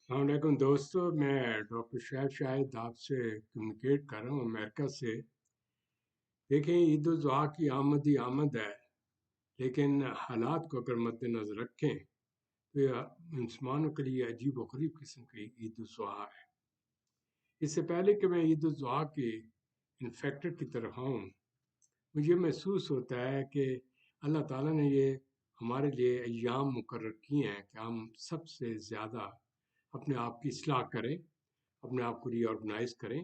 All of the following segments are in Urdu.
السلام علیکم دوستو، میں ڈاکٹر شعیب شاہد آپ سے کمیونیکیٹ کر رہا ہوں امریکہ سے۔ دیکھیں، عید الاضحیٰ کی آمد ہی آمد ہے، لیکن حالات کو اگر مد نظر رکھیں تو یہ مسلمانوں کے لیے عجیب و غریب قسم کی عید الاضحیٰ ہے۔ اس سے پہلے کہ میں عید الاضحیٰ کے انفیکٹڈ کی طرف آؤں، مجھے محسوس ہوتا ہے کہ اللہ تعالیٰ نے یہ ہمارے لیے ایام مقرر کیے ہیں کہ ہم سب سے زیادہ اپنے آپ کی اصلاح کریں، اپنے آپ کو ری آرگنائز کریں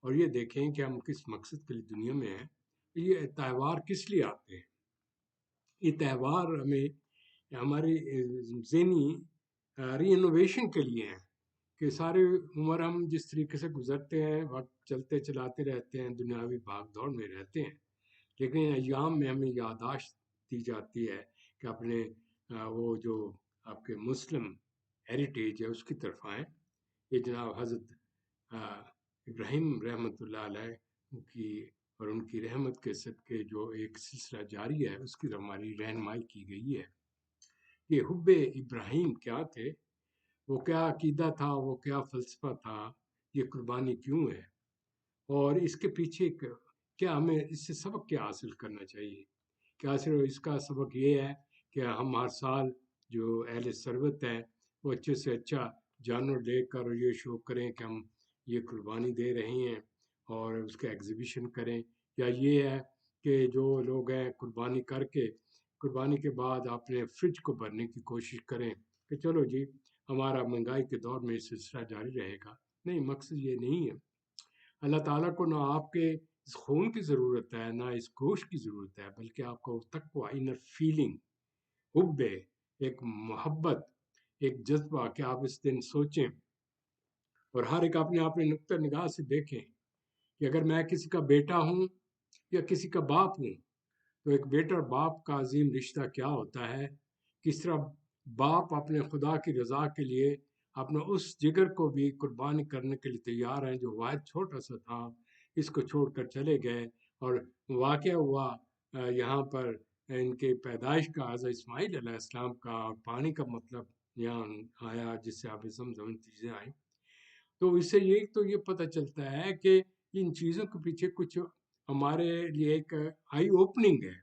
اور یہ دیکھیں کہ ہم کس مقصد کے لیے دنیا میں ہیں، یہ تہوار کس لیے آتے ہیں۔ یہ تہوار ہمیں ہماری ذہنی ری انوویشن کے لیے ہیں کہ ساری عمر ہم جس طریقے سے گزرتے ہیں، وقت چلتے چلاتے رہتے ہیں، دنیاوی بھاگ دوڑ میں رہتے ہیں، لیکن ایام میں ہمیں یادداشت دی جاتی ہے کہ اپنے وہ جو آپ کے مسلم ہیریٹیج ہے اس کی طرف آئیں۔ یہ جناب حضرت ابراہیم رحمۃ اللہ علیہ کی اور ان کی رحمت کے صدقے جو ایک سلسلہ جاری ہے، اس کی ہماری رہنمائی کی گئی ہے۔ یہ حب ابراہیم کیا تھے، وہ کیا عقیدہ تھا، وہ کیا فلسفہ تھا، یہ قربانی کیوں ہے، اور اس کے پیچھے کیا ہمیں اس سے سبق کیا حاصل کرنا چاہیے۔ کیا صرف اس کا سبق یہ ہے کہ ہم ہر سال جو اہل ثروت ہیں وہ اچھے سے اچھا جانور لے کر یہ شو کریں کہ ہم یہ قربانی دے رہے ہیں اور اس کا ایگزیبیشن کریں، یا یہ ہے کہ جو لوگ ہیں قربانی کر کے قربانی کے بعد اپنے فریج کو بھرنے کی کوشش کریں کہ چلو جی ہمارا مہنگائی کے دور میں یہ سلسلہ جاری رہے گا۔ نہیں، مقصد یہ نہیں ہے۔ اللہ تعالیٰ کو نہ آپ کے اس خون کی ضرورت ہے، نہ اس گوشت کی ضرورت ہے، بلکہ آپ کو تقویٰ، انر فیلنگ، حب، ایک محبت، ایک جذبہ کہ آپ اس دن سوچیں اور ہر ایک اپنے اپنے نقطہ نگاہ سے دیکھیں کہ اگر میں کسی کا بیٹا ہوں یا کسی کا باپ ہوں تو ایک بیٹا اور باپ کا عظیم رشتہ کیا ہوتا ہے، کس طرح باپ اپنے خدا کی رضا کے لیے اپنا اس جگر کو بھی قربانی کرنے کے لیے تیار ہیں جو واحد چھوٹا سا تھا، اس کو چھوڑ کر چلے گئے۔ اور واقعہ ہوا یہاں پر ان کے پیدائش کا، حضرت اسماعیل علیہ السلام کا، اور پانی کا مطلب یہاں آیا جس سے آپ زمزم چیزیں آئیں۔ تو اس سے یہ پتہ چلتا ہے کہ ان چیزوں کے پیچھے کچھ ہمارے لیے ایک آئی اوپننگ ہے۔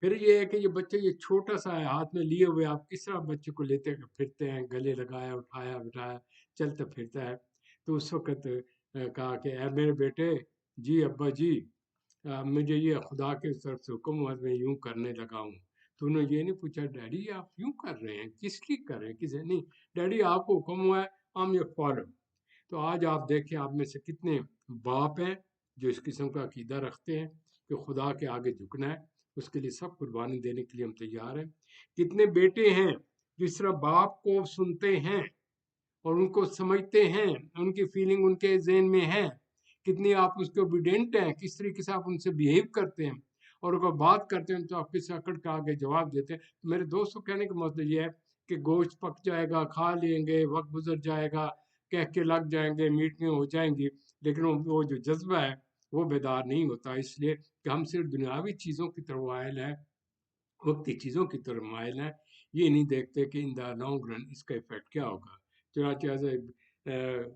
پھر یہ ہے کہ یہ بچے یہ چھوٹا سا ہے ہاتھ میں لیے ہوئے، آپ کس طرح بچے کو لیتے پھرتے ہیں، گلے لگایا، اٹھایا بٹھایا، چلتا پھرتا ہے۔ تو اس وقت کہا کہ اے میرے بیٹے، جی ابا جی، مجھے یہ خدا کے طرف سے حکم ہوا، میں یوں کرنے لگا ہوں۔ تو انہوں نے یہ نہیں پوچھا ڈیڈی آپ یوں کر رہے ہیں، کس لیے کر رہے ہیں، کسے نہیں، ڈیڈی آپ کو حکم ہوا ہے، ہم یہ فالو۔ تو آج آپ دیکھیں آپ میں سے کتنے باپ ہیں جو اس قسم کا عقیدہ رکھتے ہیں کہ خدا کے آگے جھکنا ہے، اس کے لیے سب قربانی دینے کے لیے ہم تیار ہیں۔ کتنے بیٹے ہیں جو اس طرح باپ کو سنتے ہیں اور ان کو سمجھتے ہیں، ان کی فیلنگ ان کے ذہن میں ہے، کتنی آپ اس کے اوبیڈینٹ ہیں، کس طریقے سے آپ ان سے بیہیو کرتے ہیں، اور اگر بات کرتے ہیں تو آپ کس اکڑ کے آگے جواب دیتے ہیں۔ تو میرے دوستوں کہنے کا مطلب یہ ہے کہ گوشت پک جائے گا، کھا لیں گے، وقت گزر جائے گا، کہہ کے لگ جائیں گے، میٹنگیں ہو جائیں گی، لیکن وہ جو جذبہ ہے وہ بیدار نہیں ہوتا، اس لیے کہ ہم صرف دنیاوی چیزوں کی طرف مائل ہیں، وقتی چیزوں کی طرف مائل ہیں، یہ نہیں دیکھتے کہ ان دا لانگ رن اس کا ایفیکٹ کیا ہوگا۔ چنانچہ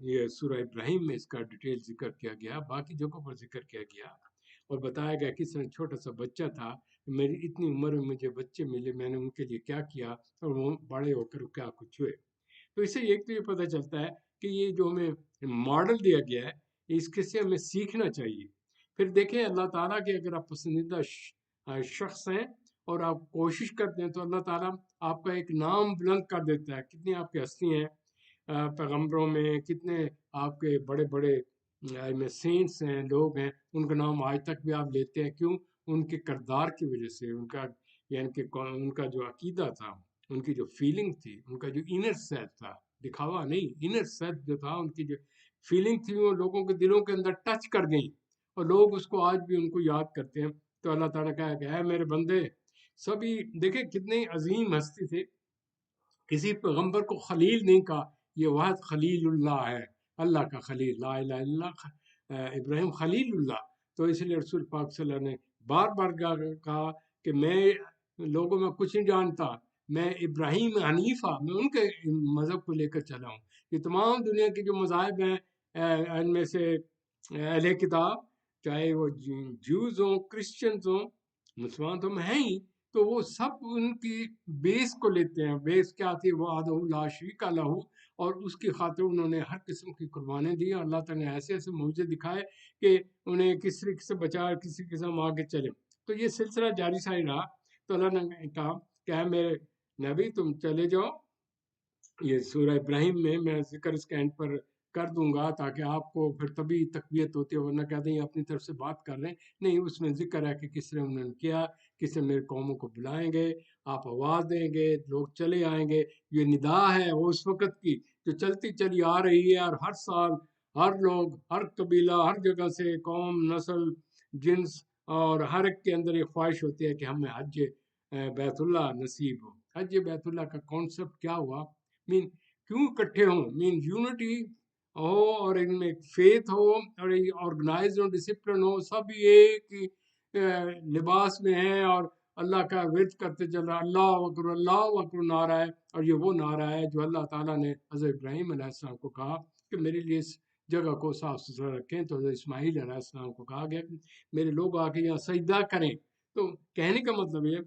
یہ سورہ ابراہیم میں اس کا ڈیٹیل ذکر کیا گیا، باقی جگہوں پر ذکر کیا گیا اور بتایا گیا کس طرح چھوٹا سا بچہ تھا، میری اتنی عمر میں مجھے بچے ملے، میں نے ان کے لیے کیا کیا اور وہ بڑے ہو کر کیا کچھ ہوئے۔ تو اس سے ایک تو یہ پتہ چلتا ہے کہ یہ جو ہمیں ماڈل دیا گیا ہے اس کے سے ہمیں سیکھنا چاہیے۔ پھر دیکھیں اللہ تعالیٰ کے اگر آپ پسندیدہ شخص ہیں اور آپ کوشش کرتے ہیں تو اللہ تعالیٰ آپ کا ایک نام بلند کر دیتا ہے۔ کتنی آپ کی ہستی ہیں پیغمبروں میں، کتنے آپ کے بڑے بڑے سینٹس ہیں، لوگ ہیں، ان کا نام آج تک بھی آپ لیتے ہیں، کیوں؟ ان کے کردار کی وجہ سے، ان کا یعنی کہ ان کا جو عقیدہ تھا، ان کی جو فیلنگ تھی، ان کا جو انر سیلف تھا، دکھاوا نہیں، انر سیلف جو تھا، ان کی جو فیلنگ تھی وہ لوگوں کے دلوں کے اندر ٹچ کر گئی اور لوگ اس کو آج بھی ان کو یاد کرتے ہیں۔ تو اللہ تعالیٰ کہا کہ اے میرے بندے، سبھی دیکھیں کتنے عظیم ہستی تھے، کسی پیغمبر کو خلیل نہیں کہا، یہ واحد خلیل اللہ ہے، اللہ کا خلیل، لا الہ الا اللہ، ابراہیم خلیل اللہ۔ تو اس لیے رسول پاک صلی اللہ علیہ وسلم نے بار بار کہا کہ میں لوگوں میں کچھ نہیں جانتا، میں ابراہیم حنیفہ، میں ان کے مذہب کو لے کر چلا ہوں. یہ تمام دنیا کے جو مذاہب ہیں ان میں سے اہل کتاب، چاہے وہ جوز ہوں، کرسچنز ہوں، مسلمان تو ہیں ہی، تو وہ سب ان کی بیس کو لیتے ہیں. بیس کیا تھی؟ وہ آدھو لا شریک لہ، اور اس کی خاطر انہوں نے ہر قسم کی قربانیں دی. اللہ تعالیٰ نے ایسے ایسے معجزے دکھائے کہ انہیں کس طریقے سے بچا اور کسی قسم آگے چلے. تو یہ سلسلہ جاری ساری رہا. تو اللہ نے کہا کہ اے میرے نبی تم چلے جاؤ، یہ سورہ ابراہیم میں ذکر اس کے اینڈ پر کر دوں گا تاکہ آپ کو پھر تبھی تقویت ہوتی ہے، ورنہ کہتے ہیں اپنی طرف سے بات کر رہے ہیں. نہیں، اس میں ذکر ہے کہ کس طرح انہوں نے کیا، کس طرح میرے قوموں کو بلائیں گے، آپ آواز دیں گے، لوگ چلے آئیں گے. یہ ندا ہے وہ اس وقت کی جو چلتی چلی آ رہی ہے، اور ہر سال ہر لوگ، ہر قبیلہ، ہر جگہ سے، قوم، نسل، جنس، اور ہر ایک کے اندر یہ خواہش ہوتی ہے کہ ہمیں حج بیت اللہ نصیب ہو. حج بیت اللہ کا کانسیپٹ کیا ہوا؟ مین کیوں اکٹھے ہوں؟ مین یونٹی ہو، اور ان میں فیتھ ہو، اور آرگنائز ہو، ڈسپلن ہو، سب ایک لباس میں ہیں، اور اللہ کا ورد کرتے چل رہا، اللہ اکبر اللہ اکبر نعرہ ہے. اور یہ وہ نعرہ ہے جو اللہ تعالیٰ نے حضرت ابراہیم علیہ السلام کو کہا کہ میرے لیے اس جگہ کو صاف ستھرا رکھیں. تو حضرت اسماعیل علیہ السلام کو کہا گیا کہ میرے لوگ آ کے یہاں سجدہ کریں. تو کہنے کا مطلب یہ،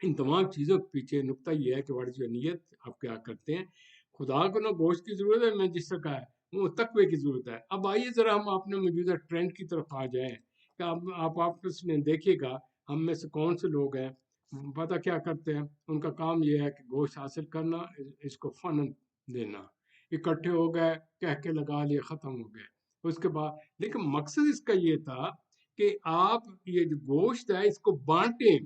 ان تمام چیزوں کے پیچھے نقطہ یہ ہے کہ واٹ از یور نیت، آپ کیا کرتے ہیں. خدا کو نہ گوشت کی ضرورت ہے، میں جس سے کہا ہے وہ تقوی کی ضرورت ہے. اب آئیے ذرا ہم اپنے موجودہ ٹرینڈ کی طرف آ جائیں کہ آپ آپس میں دیکھیے گا ہم میں سے کون سے لوگ ہیں پتہ کیا کرتے ہیں. ان کا کام یہ ہے کہ گوشت حاصل کرنا، اس کو فن دینا، اکٹھے ہو گئے، کہہ کے لگا لیے، ختم ہو گئے. اس کے بعد لیکن مقصد اس کا یہ تھا کہ آپ یہ جو گوشت ہے اس کو بانٹیں،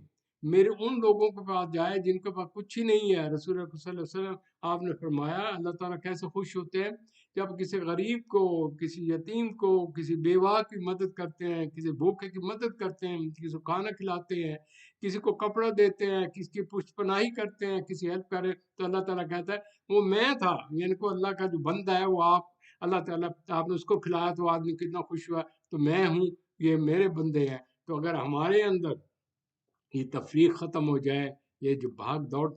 میرے ان لوگوں کے پاس جائے جن کے پاس کچھ ہی نہیں ہے. رسول اللہ صلی اللہ علیہ وسلم آپ نے فرمایا اللہ تعالیٰ کیسے خوش ہوتے ہیں جب کسی غریب کو، کسی یتیم کو، کسی بیوہ کی مدد کرتے ہیں، کسی بھوکے کی مدد کرتے ہیں، کسی کو کھانا کھلاتے ہیں، کسی کو کپڑا دیتے ہیں، کسی کی پشت پناہی کرتے ہیں، کسی ہیلپ کرے. تو اللہ تعالیٰ کہتا ہے وہ میں تھا، یعنی کو اللہ کا جو بندہ ہے وہ آپ، اللہ تعالیٰ آپ نے اس کو کھلایا تو آدمی کتنا خوش ہوا، تو میں ہوں، یہ میرے بندے ہیں. تو اگر ہمارے اندر یہ تفریق ختم ہو جائے، یہ جو بھاگ دوڑ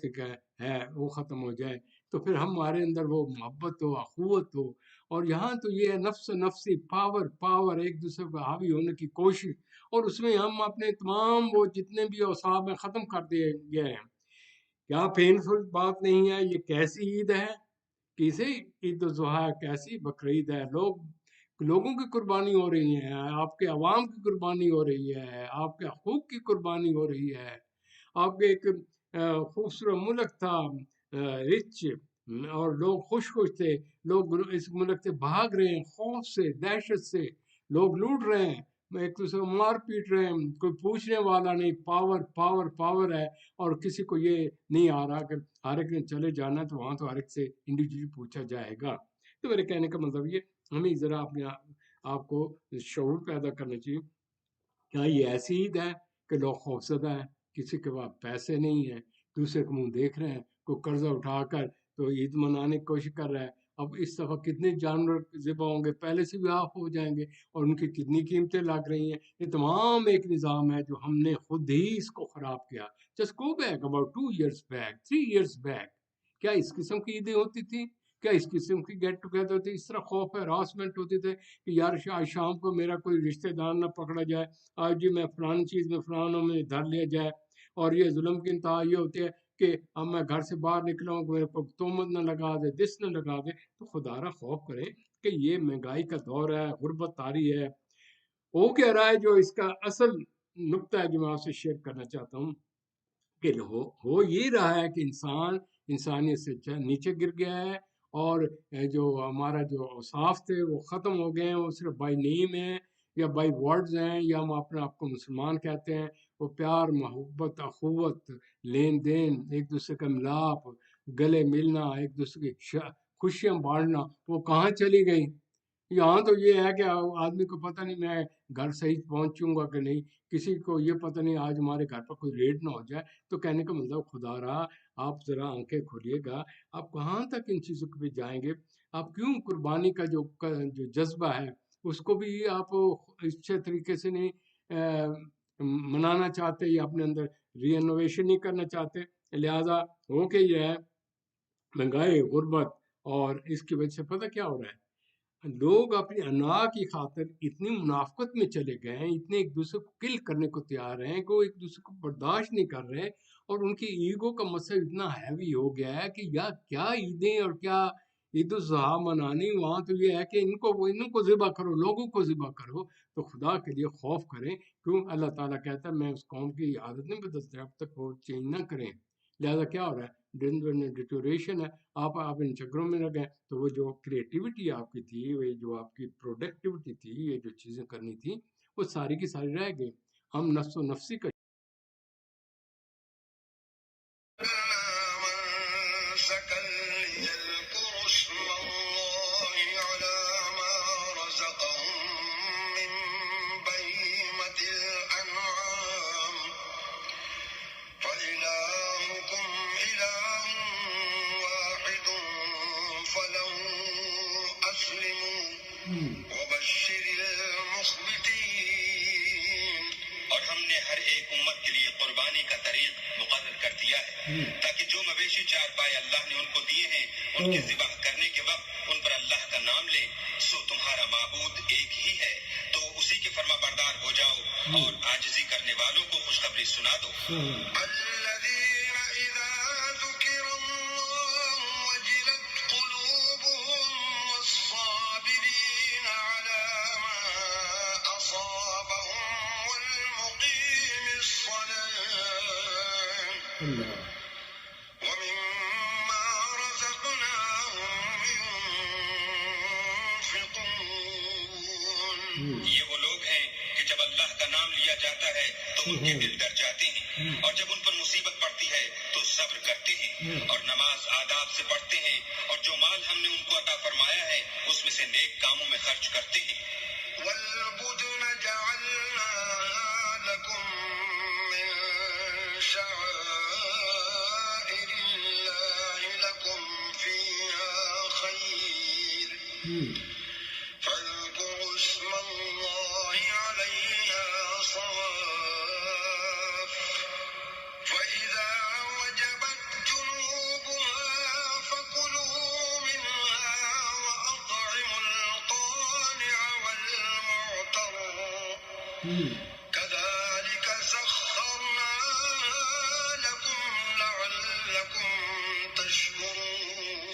ہے وہ ختم ہو جائے، تو پھر ہمارے اندر وہ محبت ہو، اخوت ہو. اور یہاں تو یہ ہے نفس نفسی، پاور ایک دوسرے کو حاوی ہونے کی کوشش، اور اس میں ہم اپنے تمام وہ جتنے بھی اوصاف ہیں ختم کر دیے گئے ہیں. کیا پینفل بات نہیں ہے؟ یہ کیسی عید ہے، کیسے عید الاضحیٰ، کیسی بقرعید ہے. لوگوں کی قربانی ہو رہی ہے، آپ کے عوام کی قربانی ہو رہی ہے، آپ کے حقوق کی قربانی ہو رہی ہے. آپ کے ایک خوبصورت ملک تھا، رچ، اور لوگ خوش تھے. لوگ اس ملک سے بھاگ رہے ہیں، خوف سے، دہشت سے. لوگ لوٹ رہے ہیں، ایک دوسرے کو مار پیٹ رہے ہیں، کوئی پوچھنے والا نہیں. پاور پاور پاور ہے. اور کسی کو یہ نہیں آ رہا کہ ہر ایک نے چلے جانا ہے تو وہاں تو ہر ایک سے انڈیویجولی پوچھا جائے گا. تو میرے کہنے کا مطلب یہ، ہمیں ذرا اپنے آپ کو شعور پیدا کرنا چاہیے. کیا یہ ایسی عید ہے کہ لوگ خوفزدہ ہیں، کسی کے پاس پیسے نہیں ہیں، دوسرے کو منہ دیکھ رہے ہیں، کوئی قرضہ اٹھا کر تو عید منانے کی کوشش کر رہا ہے. اب اس دفعہ کتنے جانور ذبح ہوں گے، پہلے سے بھی آف ہو جائیں گے، اور ان کی کتنی قیمتیں لگ رہی ہیں. یہ تمام ایک نظام ہے جو ہم نے خود ہی اس کو خراب کیا. Just go back about 2 years back, 3 years back, کیا اس قسم کی عیدیں ہوتی تھیں؟ کیا اس قسم کی گیٹ ٹوگیدر ہوتی؟ اس طرح خوف ہراسمنٹ ہوتی تھے کہ یار آج شام کو میرا کوئی رشتہ دار نہ پکڑا جائے، آج جی میں فلان چیز میں فلانوں میں دھر لیا جائے. اور یہ ظلم کی انتہا یہ ہوتی ہے کہ اب میں گھر سے باہر نکلا ہوں، میرے کو تہمت نہ لگا دے، دس نہ لگا دے. تو خدا را خوف کرے کہ یہ مہنگائی کا دور ہے، غربت طاری ہے. ہو کیا رہا ہے؟ جو اس کا اصل نقطہ ہے جو میں آپ سے شیئر کرنا چاہتا ہوں کہ ہو یہ رہا ہے کہ انسان انسانیت سے نیچے گر گیا ہے، اور جو ہمارا جو اوصاف تھے وہ ختم ہو گئے ہیں. وہ صرف بائی نیم ہیں یا بائی ورڈز ہیں، یا ہم اپنے آپ کو مسلمان کہتے ہیں. وہ پیار، محبت، اخوت، لین دین، ایک دوسرے کا ملاپ، گلے ملنا، ایک دوسرے کی خوشیاں بانٹنا، وہ کہاں چلی گئی؟ یہاں تو یہ ہے کہ آدمی کو پتہ نہیں میں گھر صحیح پہنچوں گا کہ نہیں، کسی کو یہ پتہ نہیں آج ہمارے گھر پر کوئی ریڈ نہ ہو جائے. تو کہنے کا مطلب خدا رہا، آپ ذرا آنکھیں کھولیے گا، آپ کہاں تک ان چیزوں پہ جائیں گے؟ آپ کیوں قربانی کا جو جذبہ ہے اس کو بھی آپ اچھے طریقے سے نہیں منانا چاہتے یا اپنے اندر ری انوویشن نہیں کرنا چاہتے. لہٰذا ہو کے یہ ہے مہنگائی، غربت، اور اس کی وجہ سے پتہ کیا ہو رہا ہے، لوگ اپنی انا کی خاطر اتنی منافقت میں چلے گئے ہیں، اتنے ایک دوسرے کو کل کرنے کو تیار ہیں کہ وہ ایک دوسرے کو برداشت نہیں کر رہے، اور ان کی ایگو کا مسئلہ اتنا ہیوی ہو گیا ہے کہ یا کیا عیدیں اور کیا عید الاضحیٰ منانی، وہاں تو یہ ہے کہ ان کو ذبح کرو، لوگوں کو ذبح کرو. تو خدا کے لیے خوف کریں. کیوں؟ اللہ تعالیٰ کہتا ہے میں اس قوم کی عادت نہیں بدلتا اب تک وہ چینج نہ کریں. لہذا کیا ہو رہا ہے، دن دن ڈیٹوریشن ہے. آپ ان چکروں میں لگیں تو وہ جو کریٹیوٹی آپ کی تھی، وہ جو آپ کی پروڈکٹیوٹی تھی، یہ جو چیزیں کرنی تھی، وہ ساری کی ساری رہ گئی. ہم نفس و نفسی کا تاکہ جو مویشی چار پائے اللہ نے ان کو دیے ہیں ان کے ذبح کرنے کے وقت ان پر اللہ کا نام لے. سو تمہارا معبود ایک ہی ہے، تو اسی کے فرما بردار ہو جاؤ اور عاجزی کرنے والوں کو خوشخبری سنا دو. الذین اذا ذکر اللہ وجلت قلوبهم والصابرین علی ما اصابهم والمقیم الصلاة یہ وہ لوگ ہیں کہ جب اللہ کا نام لیا جاتا ہے تو ان کے دل ڈر جاتے ہیں، اور جب ان پر مصیبت پڑتی ہے تو صبر کرتے ہیں اور نماز آداب سے پڑھتے ہیں، اور جو مال ہم نے ان کو عطا فرمایا ہے اس میں سے نیک کاموں میں خرچ کرتے ہیں. وَالْبُدْنَ جَعَلْنَاهَا لَكُم مِّن شَعَائِرِ اللَّهِ لَكُمْ فِيهَا خَيْرٌ كذلك سخرناها لكم لعلكم تشكرون.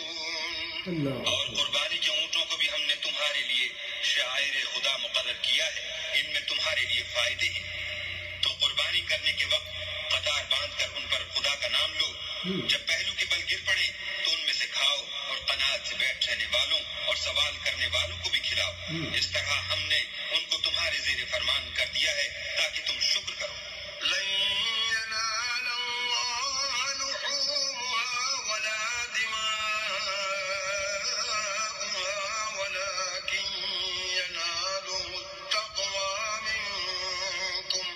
اور قربانی کے اونٹوں کو بھی ہم نے تمہارے لیے شعائر خدا مقرر کیا ہے، ان میں تمہارے لیے فائدے ہیں. تو قربانی کرنے کے وقت قطار باندھ کر ان پر خدا کا نام لو. جب پہلو کے بل گر پڑے تو ان میں سے کھاؤ، اور قناعت سے بیٹھ رہنے والوں اور سوال کرنے والوں کو بھی کھلاؤ. اس طرح ہم نے ان کو تمہارے زیر فرمان کر دیا ہے تاکہ تم شکر کرو. لن ينال الله لحومها ولا دماؤها ولكن يناله التقوى منكم.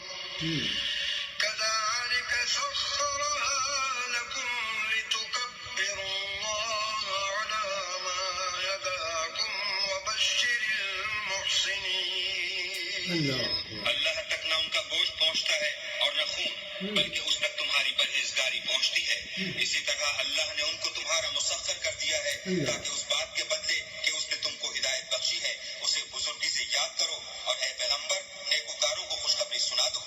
كذلك سخرها لكم لتكبروا الله على ما هداكم وبشر المحسنين. اللہ تک نہ ان کا گوشت پہنچتا ہے اور نہ خون، بلکہ اس تک تمہاری پرہیزگاری پہنچتی ہے. اسی طرح اللہ نے ان کو تمہارا مسخر کر دیا ہے تاکہ اس بات کے بدلے کہ اس نے تم کو ہدایت بخشی ہے اسے بزرگی سے یاد کرو، اور اے پیغمبر نیکوکاروں کو خوشخبری سنا دو.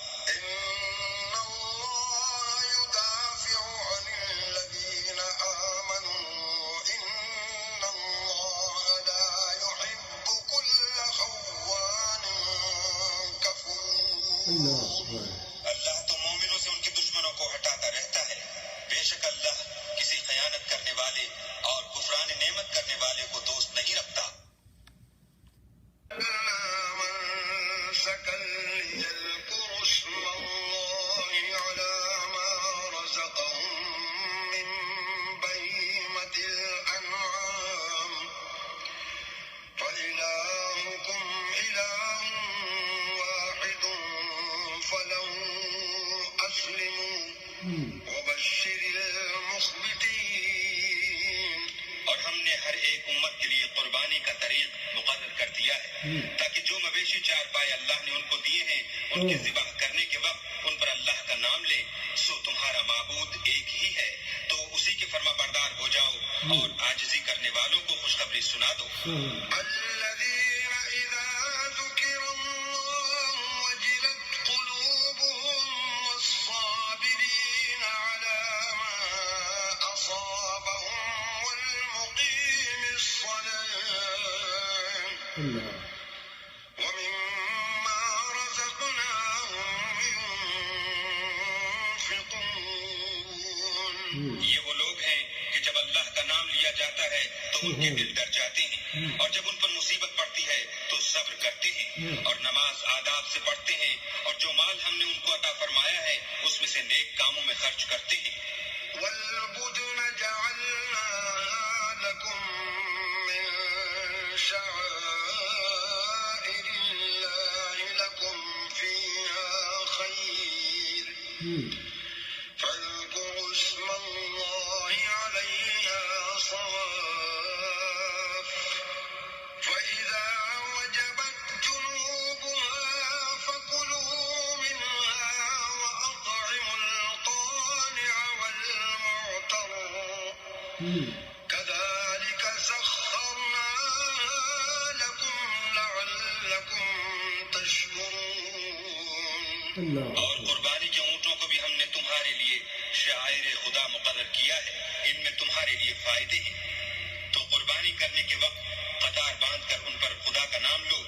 اللہ تو مومنوں سے ان کے دشمنوں کو ہٹاتا رہتا ہے. بے شک اللہ کسی خیانت کرنے والے اور کفران نعمت کرنے والے کو دوست نہیں رکھتا. اور ہم نے نے ہر ایک امت کے لیے قربانی کا طریق مقرر کر دیا ہے تاکہ جو مویشی چار پائے اللہ نے ان کو دیے ہیں ان کے ذبح کرنے کے وقت ان پر اللہ کا نام لیں. سو تمہارا معبود ایک ہی ہے تو اسی کے فرما بردار ہو جاؤ اور عاجزی کرنے والوں کو خوشخبری سنا دو. الذین اذا ذکر اللہ وجلت قلوبهم والصابرین علی ما اصابهم والمقیم الصلاة ومما رزقناهم ينفقون. یہ وہ لوگ ہیں کہ جب اللہ کا نام لیا جاتا ہے تو ان کے دل ڈر جاتے ہیں اور جب ان پر مصیبت پڑتی ہے تو صبر کرتے ہیں اور نماز آداب سے پڑھتے ہیں اور جو مال ہم نے ان کو عطا فرمایا ہے اس میں سے نیک کاموں میں خرچ کرتے ہیں. والبدن جعلناها لكم من شعائر الله لكم فيها خير فاذكروا اسم الله عليها صواف فإذا وجبت جنوبها فكلوا منها وأطعموا القانع والمعتر كذلك سخرناها لكم لعلكم تشكرون. اور قربانی کے اونٹوں کو بھی ہم نے تمہارے لیے شعائر خدا مقرر کیا ہے ان میں تمہارے لیے فائدے ہیں تو قربانی کرنے کے وقت قطار باندھ کر ان پر خدا کا نام لو.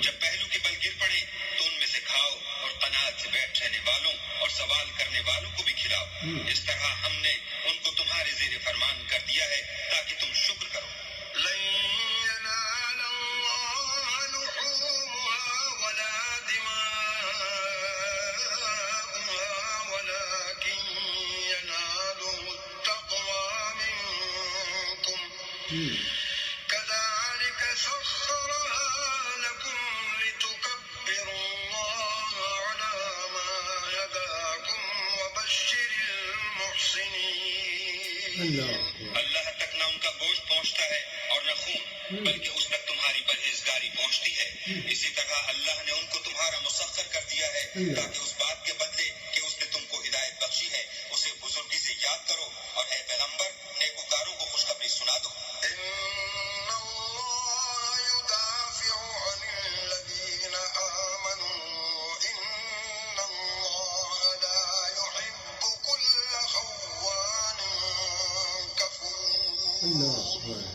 جب پہلو کے بل گر پڑے تو ان میں سے کھاؤ اور قناعت سے بیٹھ رہنے والوں اور سوال کرنے والوں کو بھی کھلاؤ. اس طرح ہم نے ان کو تمہارے زیر فرمان کر دیا ہے تاکہ تم شکر کرو. لن ينال الله لحومها ولا دماؤها ولكن يناله التقوى منكم كذلك سخرها لكم لتكبروا الله على ما هداكم وبشر المحسنين. اللہ تک نہ ان کا گوشت پہنچتا ہے اور نہ خون بلکہ اس تک تمہاری پرہیزگاری پہنچتی ہے. اسی طرح اللہ نے ان کو تمہارا مسخر کر دیا ہے تاکہ اس بات کے بدلے کہ اس نے تم کو ہدایت بخشی ہے اسے بزرگی سے یاد کرو اور اے پیغمبر نیکوکاروں کو خوشخبری سنا دو. ان اللہ يدافع عن الذین آمنوا ان اللہ لا يحب كل خوان کفور.